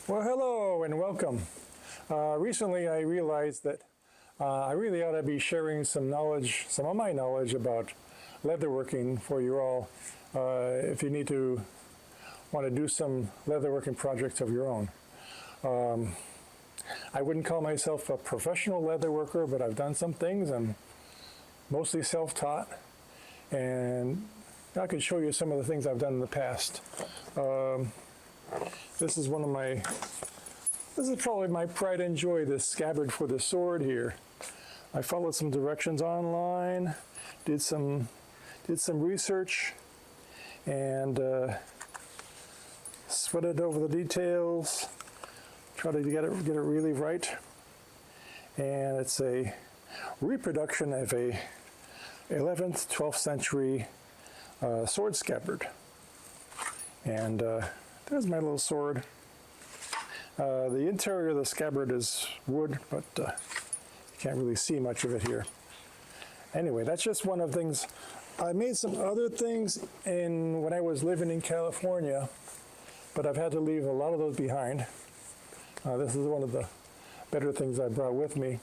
Well, hello and welcome. Recently I realized that I really ought to be sharing some knowledge, some of my knowledge about leatherworking for you all if you want to do some leatherworking projects of your own. I wouldn't call myself a professional leatherworker, but I've done some things. I'm mostly self-taught, and I can show you some of the things I've done in the past. This is probably my pride and joy, this scabbard for the sword here. I followed some directions online, did some research, and sweated over the details, tried to get it really right. And it's a reproduction of a 11th, 12th century sword scabbard. And there's my little sword. The interior of the scabbard is wood, but you can't really see much of it here. Anyway, that's just one of the things. I made some other things when I was living in California, but I've had to leave a lot of those behind. This is one of the better things I brought with me.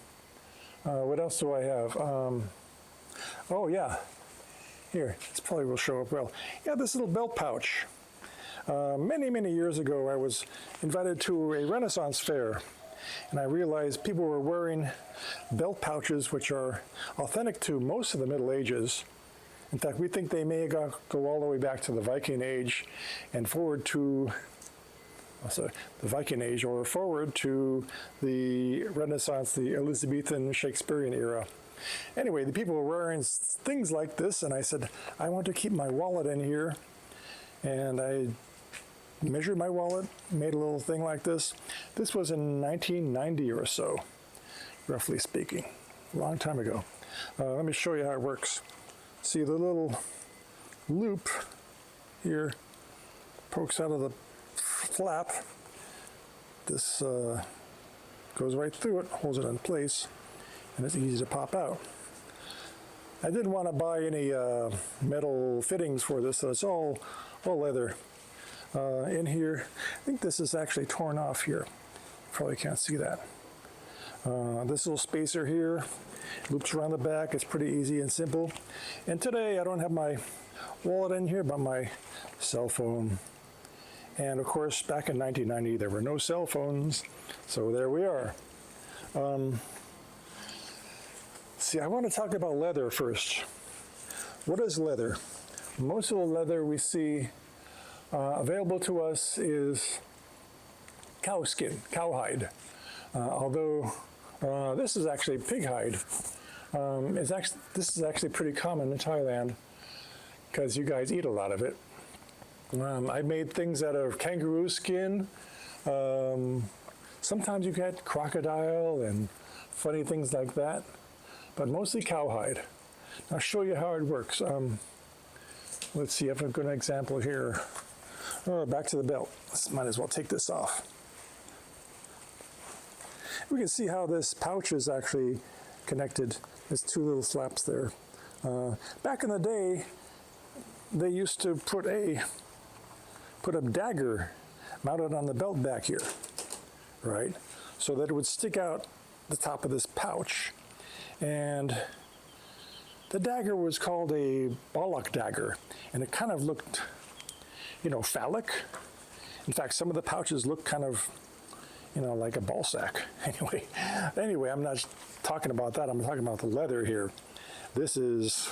What else do I have? Oh yeah, here, this probably will show up well. Yeah, this little belt pouch. Many years ago, I was invited to a Renaissance fair, and I realized people were wearing belt pouches which are authentic to most of the Middle Ages. In fact, we think they may go all the way back to the Viking Age and forward to the Viking Age, or forward to the Renaissance, the Elizabethan Shakespearean era. Anyway, the people were wearing things like this, and I said, I want to keep my wallet in here. And I measured my wallet, made a little thing like this. This was in 1990 or so, roughly speaking, a long time ago. Let me show you how it works. See, the little loop here pokes out of the flap. This goes right through it, holds it in place, and it's easy to pop out. I didn't want to buy any metal fittings for this, so it's all leather. In here, I think this is actually torn off here. Probably can't see that. This little spacer here loops around the back. It's pretty easy and simple. And today I don't have my wallet in here, but my cell phone. And of course, back in 1990, there were no cell phones, so there we are. See, I want to talk about leather first. What is leather? Most of the leather we see available to us is cow skin, cowhide. Although this is actually pig hide. This is actually pretty common in Thailand because you guys eat a lot of it. I made things out of kangaroo skin. Sometimes you get crocodile and funny things like that, but mostly cowhide. I'll show you how it works. Let's see if I've got an example here. Oh, back to the belt. Might as well take this off. We can see how this pouch is actually connected. There's two little flaps there. Back in the day, they used to put a dagger mounted on the belt back here, right? So that it would stick out the top of this pouch. And the dagger was called a bollock dagger, and it kind of looked, phallic. In fact, some of the pouches look kind of, like a ball sack. Anyway, I'm not talking about that. I'm talking about the leather here. This is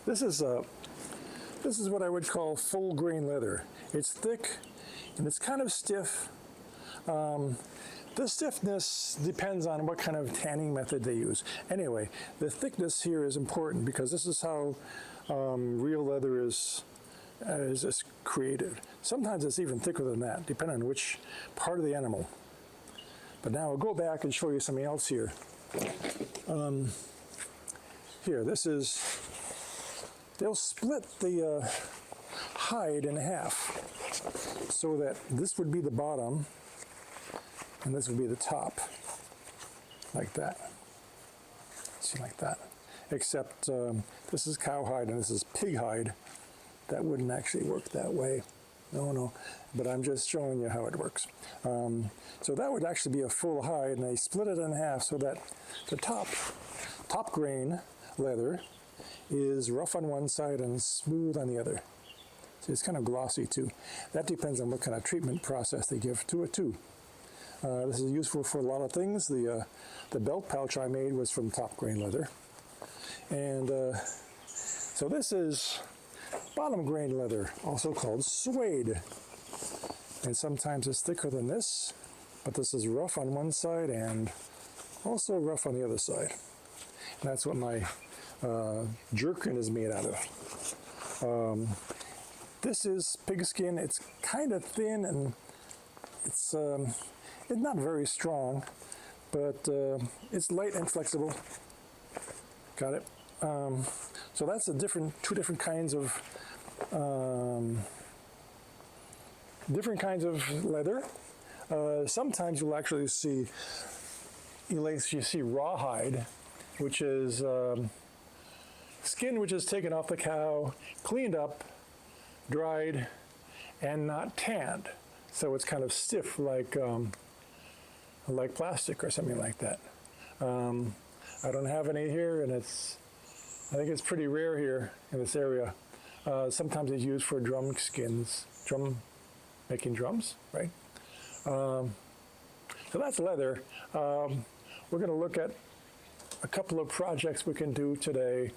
this is what I would call full grain leather. It's thick and it's kind of stiff. The stiffness depends on what kind of tanning method they use. Anyway, the thickness here is important because this is how real leather is created. Sometimes it's even thicker than that, depending on which part of the animal. But now I'll go back and show you something else here. Here, they'll split the hide in half so that this would be the bottom and this would be the top, like that. See, like that. Except this is cowhide and this is pig hide. That wouldn't actually work that way. No, but I'm just showing you how it works. So that would actually be a full hide, and I split it in half so that the top grain leather is rough on one side and smooth on the other. So it's kind of glossy too. That depends on what kind of treatment process they give to it too. This is useful for a lot of things. The belt pouch I made was from top grain leather. And so this is bottom grain leather, also called suede. And sometimes it's thicker than this, but this is rough on one side and also rough on the other side. And that's what my jerkin is made out of. This is pigskin. It's kind of thin and it's not very strong, but it's light and flexible. Got it? So that's two different kinds of leather. Sometimes you'll actually see rawhide, which is skin which is taken off the cow, cleaned up, dried, and not tanned. So it's kind of stiff, like plastic or something like that. I don't have any here, and I think it's pretty rare here in this area. Sometimes it's used for drum skins, making drums, right? So that's leather. We're going to look at a couple of projects we can do today,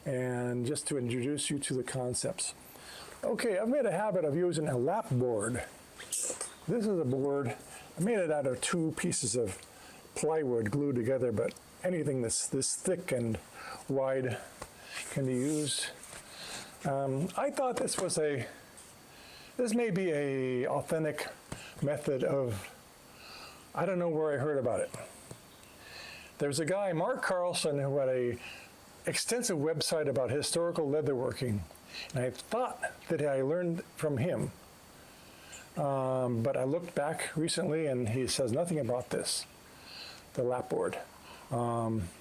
and just to introduce you to the concepts. Okay, I've made a habit of using a lap board. This is a board. I made it out of 2 pieces of plywood glued together, but anything this thick and wide can be used. I thought this may be a authentic method of, I don't know where I heard about it. There's a guy, Mark Carlson, who had a extensive website about historical leatherworking, and I thought that I learned from him. But I looked back recently and he says nothing about this, the lapboard.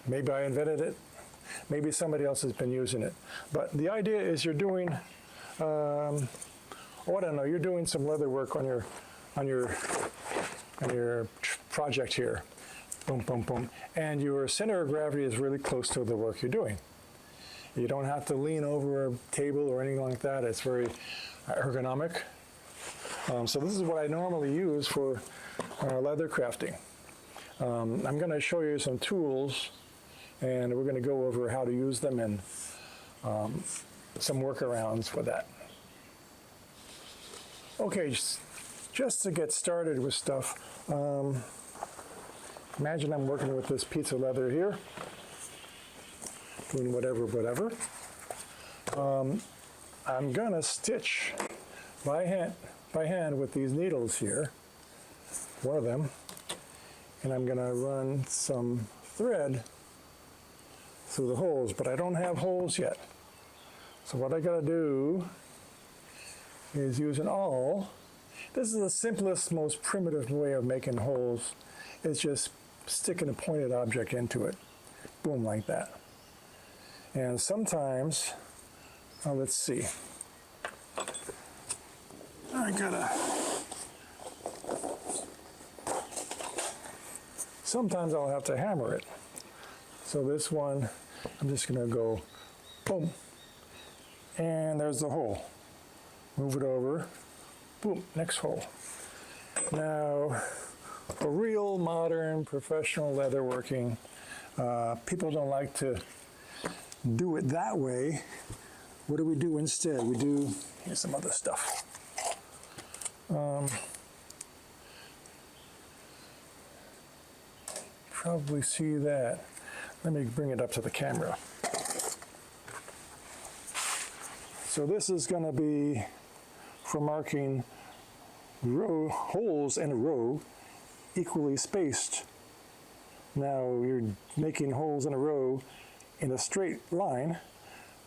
Maybe I invented it, maybe somebody else has been using it. But the idea is you're doing, I don't know, you're doing some leather work on your project here. Boom, boom, boom. And your center of gravity is really close to the work you're doing. You don't have to lean over a table or anything like that. It's very ergonomic. So this is what I normally use for leather crafting. I'm going to show you some tools, and we're going to go over how to use them and some workarounds for that. Okay, just to get started with stuff, imagine I'm working with this piece of leather here, doing whatever. I'm going to stitch by hand with these needles here, one of them, and I'm going to run some thread through the holes, but I don't have holes yet. So what I got to do is use an awl. This is the simplest, most primitive way of making holes. It's just sticking a pointed object into it. Boom, like that. And sometimes, let's see. Sometimes I'll have to hammer it. So this one, I'm just going to go boom. And there's the hole. Move it over. Boom, next hole. Now, for real modern professional leatherworking, people don't like to do it that way. What do we do instead? Here's some other stuff. Probably see that. Let me bring it up to the camera. So this is going to be for marking holes in a row equally spaced. Now you're making holes in a row in a straight line.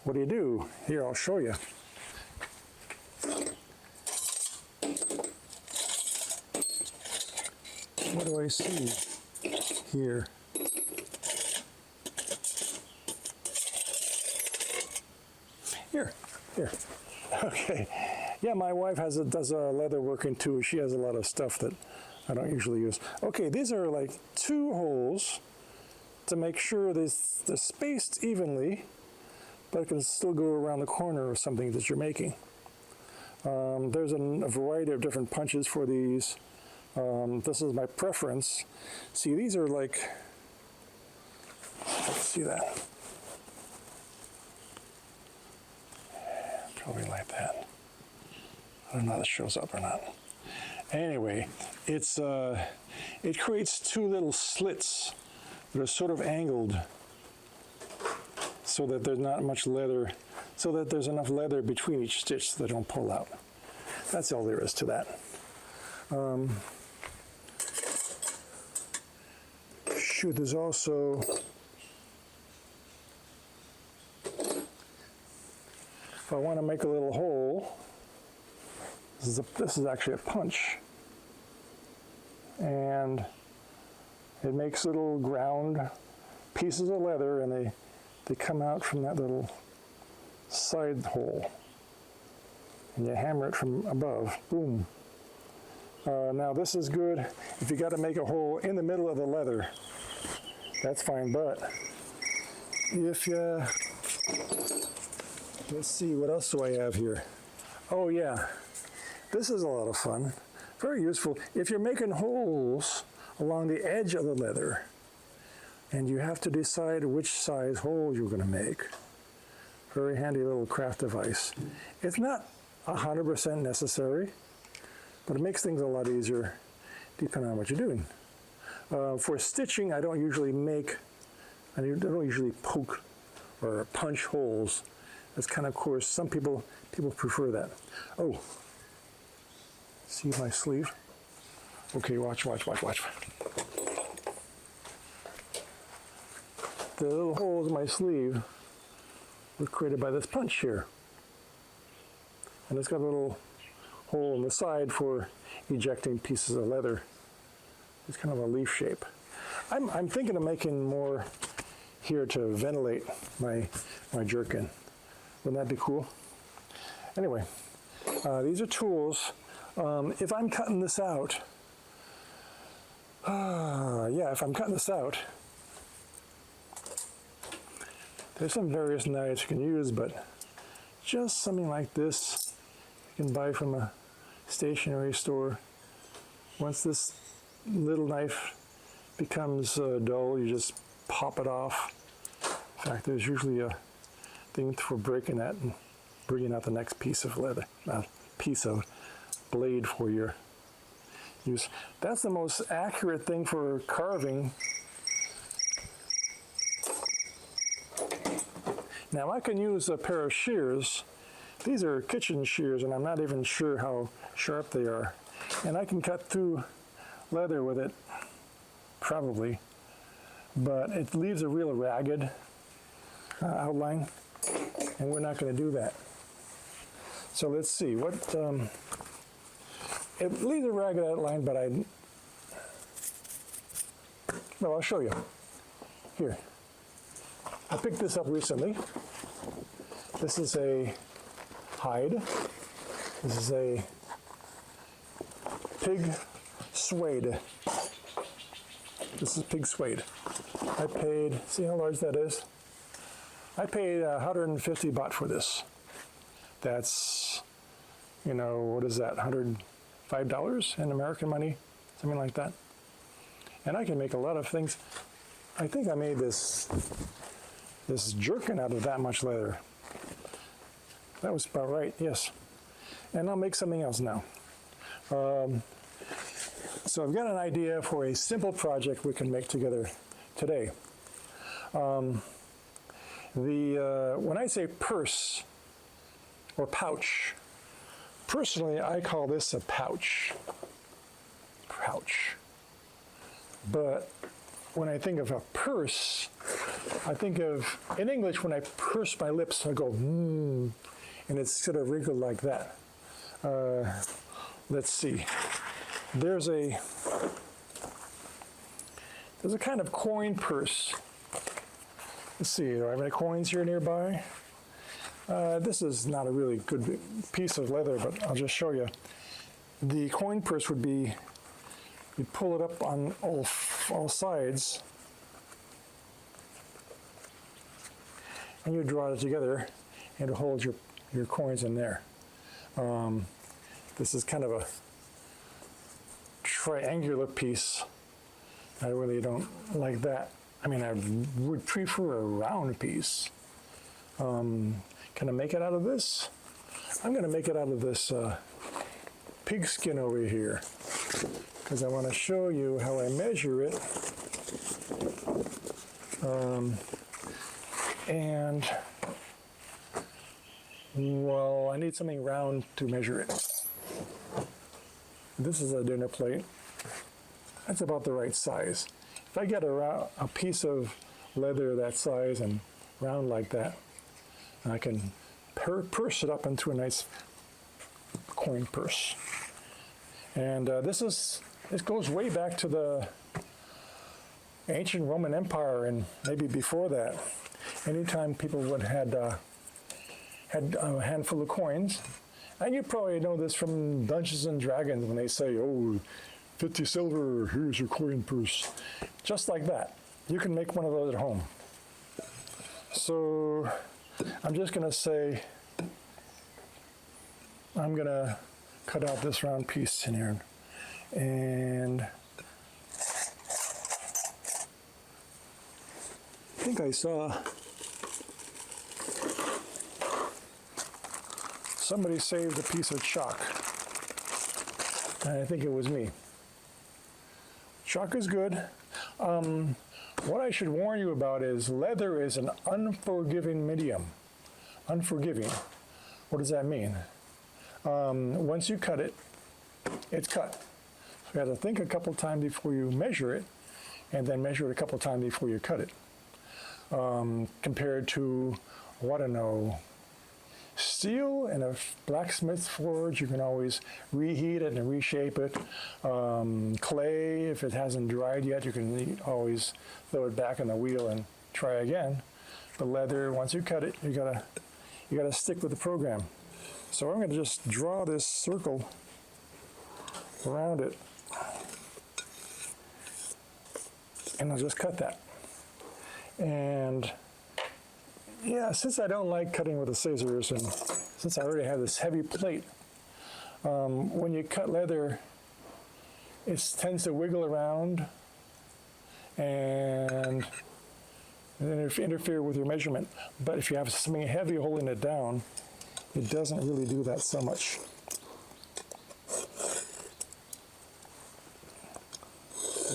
What do? Here, I'll show you. What do I see here? Here. Okay. Yeah, my wife does leather working too. She has a lot of stuff that I don't usually use. Okay, these are like 2 holes to make sure they're spaced evenly, but it can still go around the corner of something that you're making. There's a variety of different punches for these. This is my preference. See, these are like, let's see that. Probably like that. I don't know if that shows up or not. Anyway, it creates 2 little slits that are sort of angled so that there's not much leather, so that there's enough leather between each stitch so they don't pull out. That's all there is to that. Shoot, there's also, if I want to make a little hole, this is actually a punch, and it makes little ground pieces of leather, and they come out from that little side hole, and you hammer it from above. Boom. Now this is good if you got to make a hole in the middle of the leather. That's fine, but if you, let's see, what else do I have here? Oh yeah, this is a lot of fun. Very useful. If you're making holes along the edge of the leather, and you have to decide which size hole you're going to make. Very handy little craft device. It's not 100% necessary, but it makes things a lot easier depending on what you're doing. For stitching, I don't usually poke or punch holes. That's kind of coarse. Some people prefer that. Oh, see my sleeve? Okay, watch. The little holes in my sleeve were created by this punch here. And it's got a little hole in the side for ejecting pieces of leather. It's kind of a leaf shape. I'm thinking of making more here to ventilate my jerkin. Wouldn't that be cool? Anyway, these are tools. If I'm cutting this out, if I'm cutting this out, there's some various knives you can use, but just something like this you can buy from a stationery store. Once this little knife becomes dull, you just pop it off. In fact, there's usually a thing for breaking that and bringing out the next piece of leather, piece of blade for your use. That's the most accurate thing for carving. Now I can use a pair of shears. These are kitchen shears, and I'm not even sure how sharp they are. And I can cut through leather with it, probably, but it leaves a real ragged outline, and we're not going to do that. So let's see, it leaves a ragged outline, but well, I'll show you. Here. I picked this up recently. This is a hide. This is a pig suede. This is pig suede. I paid, see how large that is? I paid 150 baht for this. That's, what is that, $105 in American money? Something like that. And I can make a lot of things. I think I made this jerkin out of that much leather. That was about right, yes. And I'll make something else now. So I've got an idea for a simple project we can make together today. When I say purse or pouch, personally I call this a pouch. But when I think of a purse, I think of, in English, when I purse my lips, I go, and it's sort of wrinkled like that. Let's see. There's a kind of coin purse. Let's see, do I have any coins here nearby? This is not a really good piece of leather, but I'll just show you. The coin purse would be, you pull it up on all sides, and you draw it together, and it holds your coins in there. This is kind of a triangular piece. I really don't like that. I mean, I would prefer a round piece. Can I make it out of this? I'm going to make it out of this pig skin over here, because I want to show you how I measure it. And, well, I need something round to measure it. This is a dinner plate. That's about the right size. If I get a piece of leather that size and round like that, I can purse it up into a nice coin purse. And this goes way back to the ancient Roman Empire and maybe before that. Anytime people would had a handful of coins, and you probably know this from Dungeons and Dragons when they say, "Oh, 50 silver, here's your coin purse." Just like that. You can make one of those at home. So I'm just going to say, I'm going to cut out this round piece in here. And I think I saw somebody saved a piece of chalk. And I think it was me. Chalk is good. What I should warn you about is leather is an unforgiving medium. Unforgiving. What does that mean? Once you cut it, it's cut. So you have to think a couple times before you measure it, and then measure it a couple times before you cut it. Compared to, I don't know, steel in a blacksmith's forge, you can always reheat it and reshape it. Clay, if it hasn't dried yet, you can always throw it back in the wheel and try again. But leather, once you cut it, you gotta stick with the program. So I'm gonna just draw this circle around it, and I'll just cut that. And yeah, since I don't like cutting with the scissors, and since I already have this heavy plate, when you cut leather, it tends to wiggle around and interfere with your measurement. But if you have something heavy holding it down, it doesn't really do that so much.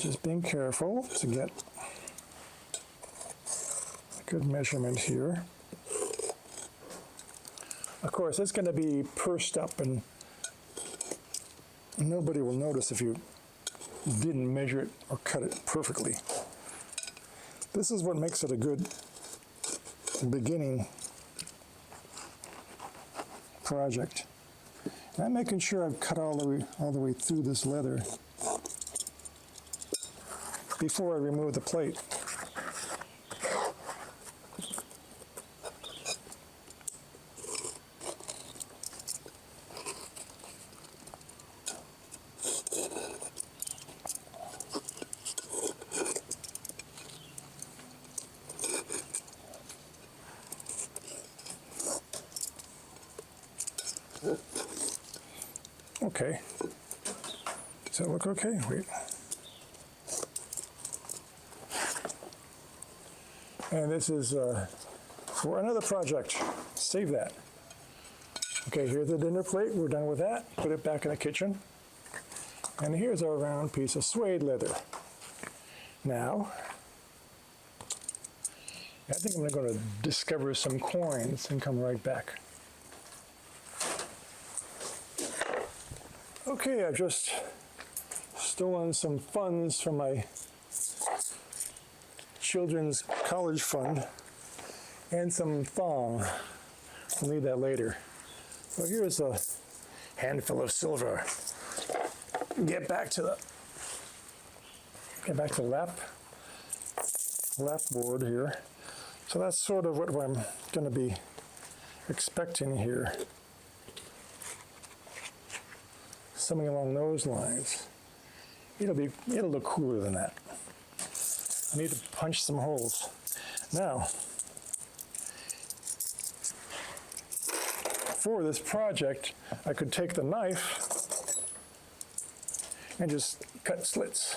Just being careful to get a good measurement here. Of course, it's going to be pursed up, and nobody will notice if you didn't measure it or cut it perfectly. This is what makes it a good beginning project. And I'm making sure I've cut all the way through this leather before I remove the plate. Okay. Does that look okay? Wait. And this is for another project. Save that. Okay, here's the dinner plate. We're done with that. Put it back in the kitchen. And here's our round piece of suede leather. Now, I think I'm going to discover some coins and come right back. Okay, I've just stolen some funds from my children's college fund and some thong. I'll need that later. So here's a handful of silver. Get back to the lap board here. So that's sort of what I'm going to be expecting here. Something along those lines. It'll look cooler than that. I need to punch some holes. Now, for this project, I could take the knife and just cut slits.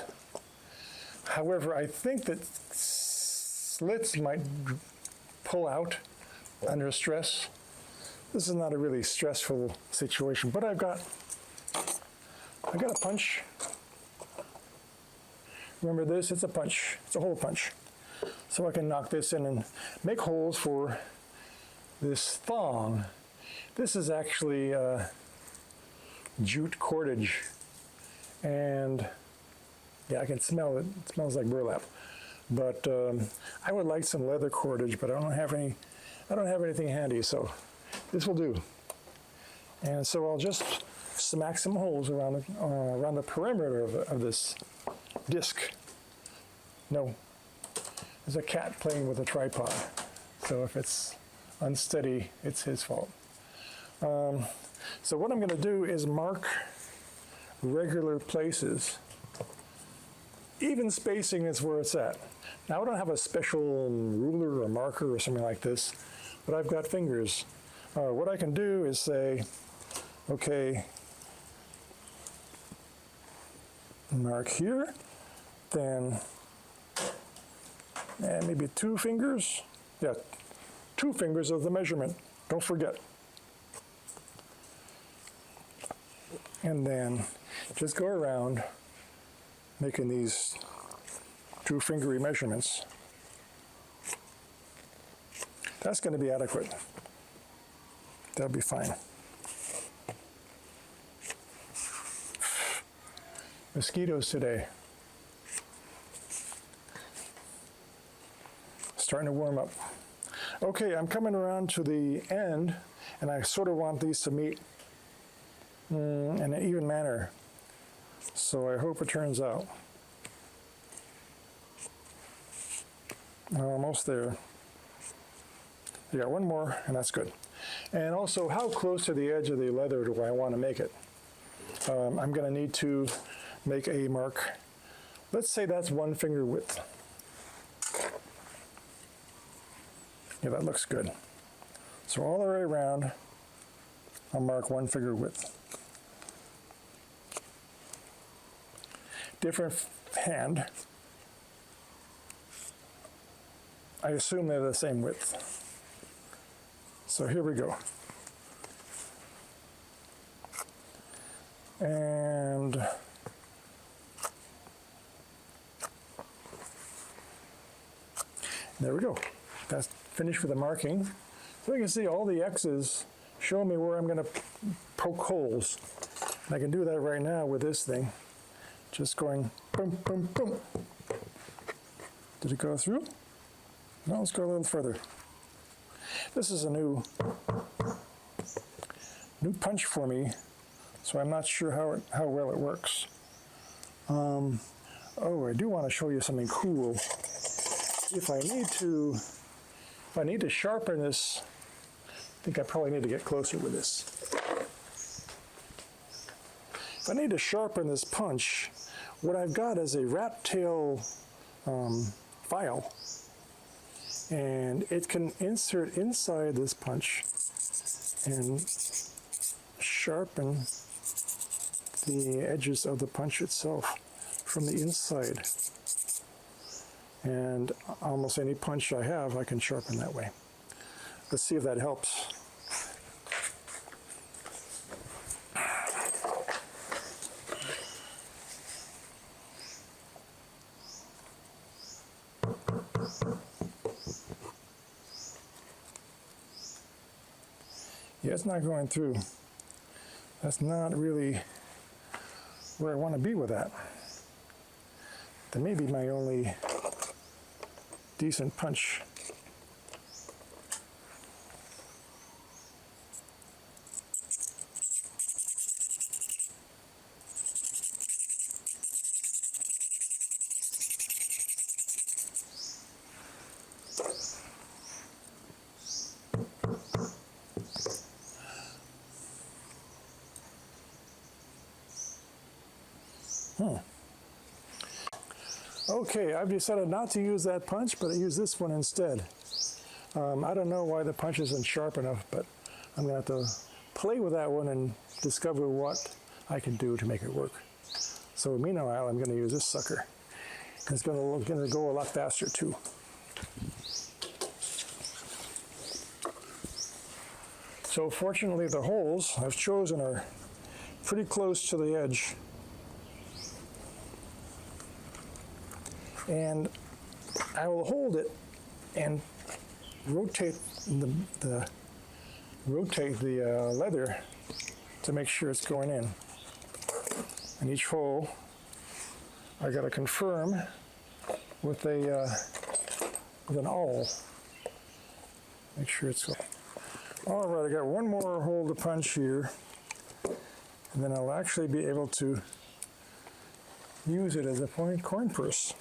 However, I think that slits might pull out under stress. This is not a really stressful situation, but I got a punch. Remember this, it's a punch, it's a hole punch. So I can knock this in and make holes for this thong. This is actually jute cordage. And yeah, I can smell it. It smells like burlap. But I would like some leather cordage, but I don't have anything handy, so this will do. And so I'll just smack some holes around the perimeter of this disc. No, there's a cat playing with a tripod, so if it's unsteady, it's his fault. So what I'm going to do is mark regular places. Even spacing is where it's at. Now I don't have a special ruler or marker or something like this, but I've got fingers. What I can do is say, okay, mark here, then maybe 2 fingers. Yeah, 2 fingers of the measurement. Don't forget. And then just go around making these 2 fingery measurements. That's going to be adequate. That'll be fine. Mosquitoes today. Starting to warm up. Okay, I'm coming around to the end, and I sort of want these to meet in an even manner. So I hope it turns out. Almost there. You got one more, and that's good. And also, how close to the edge of the leather do I want to make it? I'm going to need to make a mark. Let's say that's 1 finger width. Yeah, that looks good. So all the way around, I'll mark 1 finger width. Different hand. I assume they're the same width. So here we go. And there we go. That's finished with the marking. So you can see all the X's show me where I'm going to poke holes. And I can do that right now with this thing. Just going boom, boom, boom. Did it go through? No, let's go a little further. This is a new punch for me, so I'm not sure how well it works. Oh, I do want to show you something cool. If I need to sharpen this, I think I probably need to get closer with this. If I need to sharpen this punch, what I've got is a rat tail file, and it can insert inside this punch and sharpen the edges of the punch itself from the inside. And almost any punch I have, I can sharpen that way. Let's see if that helps. Yeah, it's not going through. That's not really where I want to be with that. That may be my only decent punch. Okay, I've decided not to use that punch, but I use this one instead. I don't know why the punch isn't sharp enough, but I'm going to have to play with that one and discover what I can do to make it work. So meanwhile, I'm going to use this sucker. It's going to go a lot faster too. So fortunately, the holes I've chosen are pretty close to the edge. And I will hold it and rotate the leather to make sure it's going in. And each hole I got to confirm with an awl. Make sure it's going. All right, I got one more hole to punch here, and then I'll actually be able to use it as a coin purse.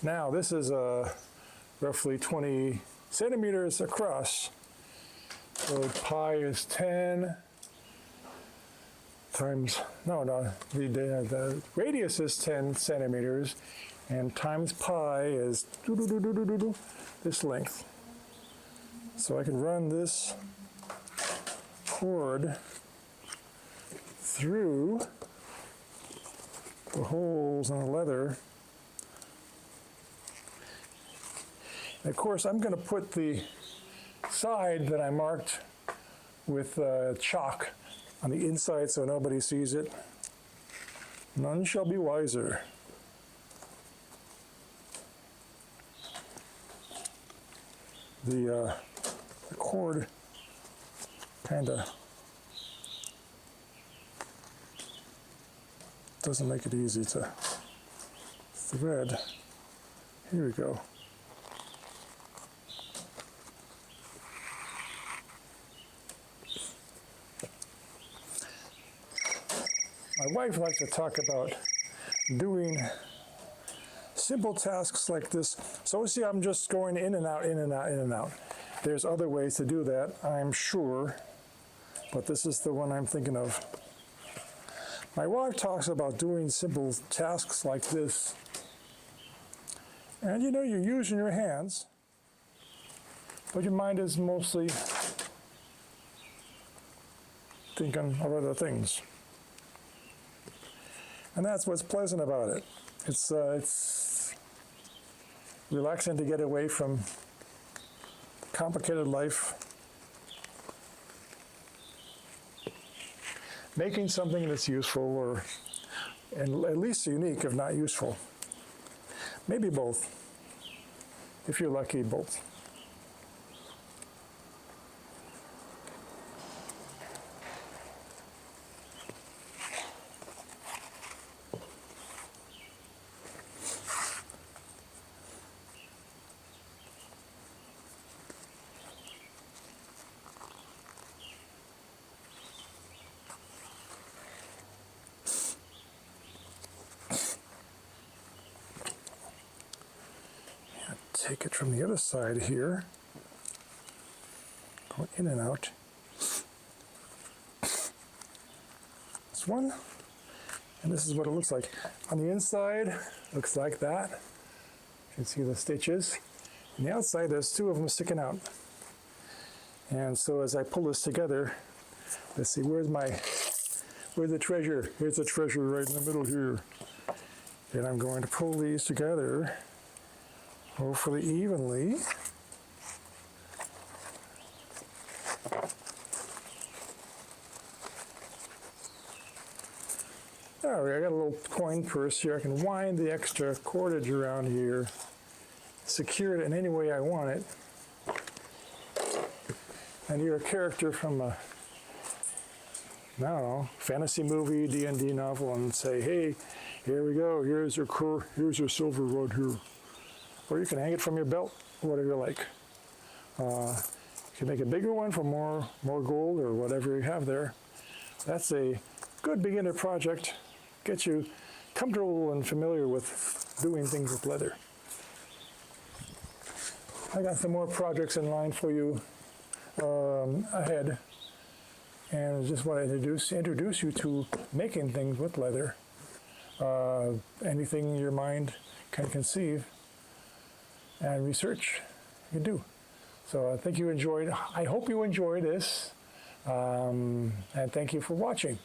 Now this is roughly 20 centimeters across. So pi is 10 times, the radius is 10 centimeters, and times pi is this length. So I can run this cord through the holes in the leather. And of course, I'm going to put the side that I marked with chalk on the inside so nobody sees it. None shall be wiser. The cord kind of doesn't make it easy to thread. Here we go. My wife likes to talk about doing simple tasks like this. So see, I'm just going in and out, in and out, in and out. There's other ways to do that, I'm sure, but this is the one I'm thinking of. My wife talks about doing simple tasks like this, and you're using your hands, but your mind is mostly thinking of other things. And that's what's pleasant about it. It's relaxing to get away from complicated life. Making something that's useful, and at least unique, if not useful. Maybe both. If you're lucky, both. Take it from the other side here, go in and out. This one, and this is what it looks like. On the inside, looks like that. You can see the stitches. On the outside, there's two of them sticking out. And so as I pull this together, let's see, where's the treasure? Here's the treasure right in the middle here. And I'm going to pull these together, hopefully evenly. All right, I got a little coin purse here. I can wind the extra cordage around here, secure it in any way I want it. And you're a character from a, I don't know, fantasy movie, D&D novel, and say, hey, here we go, here's your silver right here. Or you can hang it from your belt, whatever you like. You can make a bigger one for more gold or whatever you have there. That's a good beginner project. Get you comfortable and familiar with doing things with leather. I got some more projects in line for you ahead, and I just want to introduce you to making things with leather. Anything your mind can conceive and research, you do. So I think you enjoyed. I hope you enjoy this, and thank you for watching.